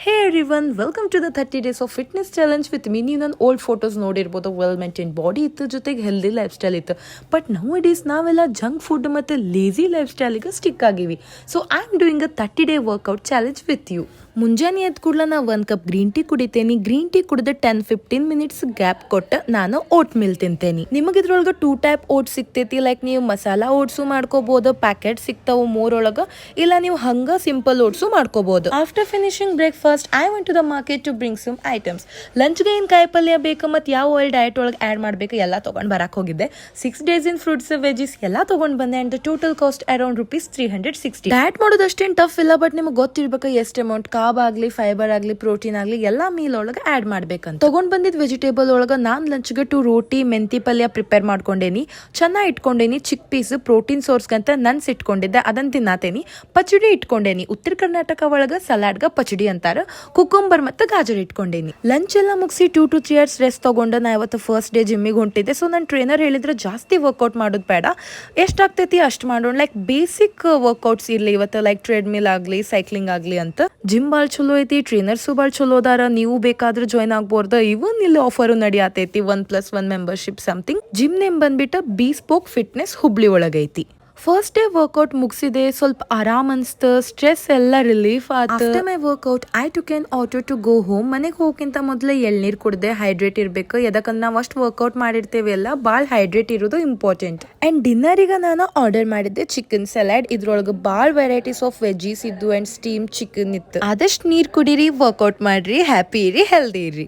Hey everyone, welcome to the 30 days of fitness challenge with me. ನೀವು ನನ್ನ old photos ನೋಡಿರ್ಬೋದು. Well maintain body ಇತ್ತು, ಜೊತೆಗೆ healthy lifestyle ಇತ್ತು. But now days ನಾವೆಲ್ಲ junk food ಮತ್ತು ಲೇಜಿ ಲೈಫ್ ಸ್ಟೈಲಿಗೆ ಸ್ಟಿಕ್ ಆಗಿವಿ. So I am doing a 30 day workout challenge with you. ಮುಂಜಾನೆ ಎದ್ದು ಕೂಡಲೇ ನಾ 1 ಕಪ್ ಗ್ರೀನ್ ಟೀ ಕುಡಿತೇನೆ. ಗ್ರೀನ್ ಟೀ ಕುಡಿದ 10-15 ಮಿನಿಟ್ಸ್ ಗ್ಯಾಪ್ ಕೊಟ್ಟು ನಾನು ಓಟ್ ಮಿಲ್ ತಿಂತೇನೆ. ನಿಮಗೆ ಇದ್ರೊಳಗೆ 2 ಟೈಪ್ ಓಟ್ಸ್ ಸಿಗ್ತೈತಿ. ಲೈಕ್ ನೀವು ಮಸಾಲಾ ಓಟ್ಸು ಮಾಡ್ಕೋಬಹುದು, ಪ್ಯಾಕೆಟ್ ಸಿಗ್ತಾವು ಮೋರೊಳಗೆ, ಇಲ್ಲ ನೀವು ಹಂಗ ಸಿಂಪಲ್ ಓಟ್ಸು ಮಾಡ್ಕೋಬಹುದು. After finishing breakfast I went to the market to bring some items. ಲಂಚ್ಗೆ ಏನು ಕಾಯಿ ಪಲ್ಯ ಬೇಕು ಮತ್ತು ಯಾವ ಆಯಿಲ್ ಡಯಟ್ ಒಳಗೆ ಆ್ಯಡ್ ಮಾಡಬೇಕು ಎಲ್ಲ ತೊಗೊಂಡು ಬರಕ್ಕೆ ಹೋಗಿದ್ದೆ. 6 ಡೇಸ್ ಇನ್ ಫ್ರೂಟ್ಸ್ ವೆಜಿಸ್ ಎಲ್ಲ ತೊಗೊಂಡು ಬಂದೆ. And the total cost around ₹360. Diet ಮಾಡೋದು ಅಷ್ಟೇನು ಟಫ್ ಇಲ್ಲ, ಬಟ್ ನಿಮಗೆ ಗೊತ್ತಿರ್ಬೇಕು ಎಷ್ಟು ಅಮೌಂಟ್ ಕಾರ್ಬ್ ಆಗಲಿ, ಫೈಬರ್ ಆಗಲಿ, ಪ್ರೋಟೀನ್ ಆಗಲಿ ಎಲ್ಲ ಮೀಲ್ ಒಳಗೆ ಆ್ಯಡ್ ಮಾಡ್ಬೇಕಂತ. ತೊಗೊಂಡು ಬಂದಿದ್ದು ವೆಜಿಟೇಬಲ್ ಒಳಗೆ ನಾನು ಲಂಚ್ಗೆ 2 ರೋಟಿ ಮೆಂತಿ ಪಲ್ಯ ಪ್ರಿಪೇರ್ ಮಾಡ್ಕೊಂಡೇನಿ. ಚೆನ್ನಾಗಿ ಇಟ್ಕೊಂಡೇನಿ. ಚಿಕ್ ಪೀಸ್ ಪ್ರೋಟೀನ್ ಸೋರ್ಸ್ಗಂತ ನನ್ಸ್ ಇಟ್ಕೊಂಡಿದ್ದೆ, ಅದನ್ನು ತಿನ್ನತೇನಿ. ಪಚಡಿ ಇಟ್ಕೊಂಡೇನಿ. ಉತ್ತರ ಕರ್ನಾಟಕ ಒಳಗೆ ಸಲಾಡ್ಗೆ ಪಚಡಿ ಅಂತಾರ. ಕುಕುಂಬರ್ ಮತ್ತು ಗಾಜರ್ ಇಟ್ಕೊಂಡೇನಿ. ಲಂಚ್ ಎಲ್ಲ ಮುಗಿಸಿ 2 to 3 hours ರೆಸ್ಟ್ ತಗೊಂಡು ನಾ ಇವತ್ತು ಫಸ್ಟ್ ಡೇ ಜಿಮ್ಮಿಗೆ ಹೊಂಟಿದ್ದೆ. ಸೊ ನನ್ನ ಟ್ರೈನರ್ ಹೇಳಿದ್ರೆ ಜಾಸ್ತಿ ವರ್ಕೌಟ್ ಮಾಡೋದು ಬೇಡ, ಎಷ್ಟಾಗ್ತೈತಿ ಅಷ್ಟು ಮಾಡೋಣ, ಲೈಕ್ ಬೇಸಿಕ್ ವರ್ಕೌಟ್ಸ್ ಇರಲಿ ಇವತ್ತು, ಲೈಕ್ ಟ್ರೆಡ್ಮಿಲ್ ಆಗಲಿ, ಸೈಕ್ಲಿಂಗ್ ಆಗಲಿ ಅಂತ. ಜಿಮ್ ಭಾಳ ಚಲೋ ಐತಿ, ಟ್ರೈನರ್ಸು ಭಾಳ ಚಲೋ ಅದಾರ. ನೀವು ಬೇಕಾದ್ರೆ ಜಾಯ್ನ್ ಆಗ್ಬೋದು. ಇವನ್ ಇಲ್ಲಿ ಆಫರು ನಡಿಯತೈತಿ, 1+1 ಮೆಂಬರ್ಶಿಪ್ ಸಮಥಿಂಗ್. ಜಿಮ್ ನೇಮ್ ಬಂದ್ಬಿಟ್ಟು ಬಿ-ಸ್ಪೋಕ್ ಫಿಟ್ನೆಸ್ ಹುಬ್ಳಿ ಒಳಗೈತಿ. ಫಸ್ಟ್ ಡೇ ವರ್ಕೌಟ್ ಮುಗಿಸಿದೆ. ಸ್ವಲ್ಪ ಆರಾಮ್ ಅನ್ಸ್ತು, ಸ್ಟ್ರೆಸ್ ಎಲ್ಲ ರಿಲೀಫ್ ಆಯ್ತು. After my workout I took an auto to go home. ಮನೆಗೆ ಹೋಗಕ್ಕಿಂತ ಮೊದಲೇ ಎಳ್ನೀರು ಕುಡ್ದೆ. ಹೈಡ್ರೇಟ್ ಇರಬೇಕು, ಯಾಕಂದ್ರೆ ನಾವು ಅಷ್ಟು ವರ್ಕೌಟ್ ಮಾಡಿರ್ತೇವೆ ಅಲ್ಲ, ಭಾಳ ಹೈಡ್ರೇಟ್ ಇರೋದು ಇಂಪಾರ್ಟೆಂಟ್. ಆ್ಯಂಡ್ ಡಿನ್ನರಿಗೆ ನಾನು ಆರ್ಡರ್ ಮಾಡಿದ್ದೆ ಚಿಕನ್ ಸಲಾಡ್. ಇದ್ರೊಳಗೆ ಭಾಳ ವೆರೈಟೀಸ್ ಆಫ್ ವೆಜೀಸ್ ಇದ್ದು ಆ್ಯಂಡ್ ಸ್ಟೀಮ್ ಚಿಕನ್ ಇತ್ತು. ಆದಷ್ಟು ನೀರು ಕುಡೀರಿ, ವರ್ಕೌಟ್ ಮಾಡ್ರಿ, ಹ್ಯಾಪಿ ಇರಿ, ಹೆಲ್ದಿ ಇರಿ.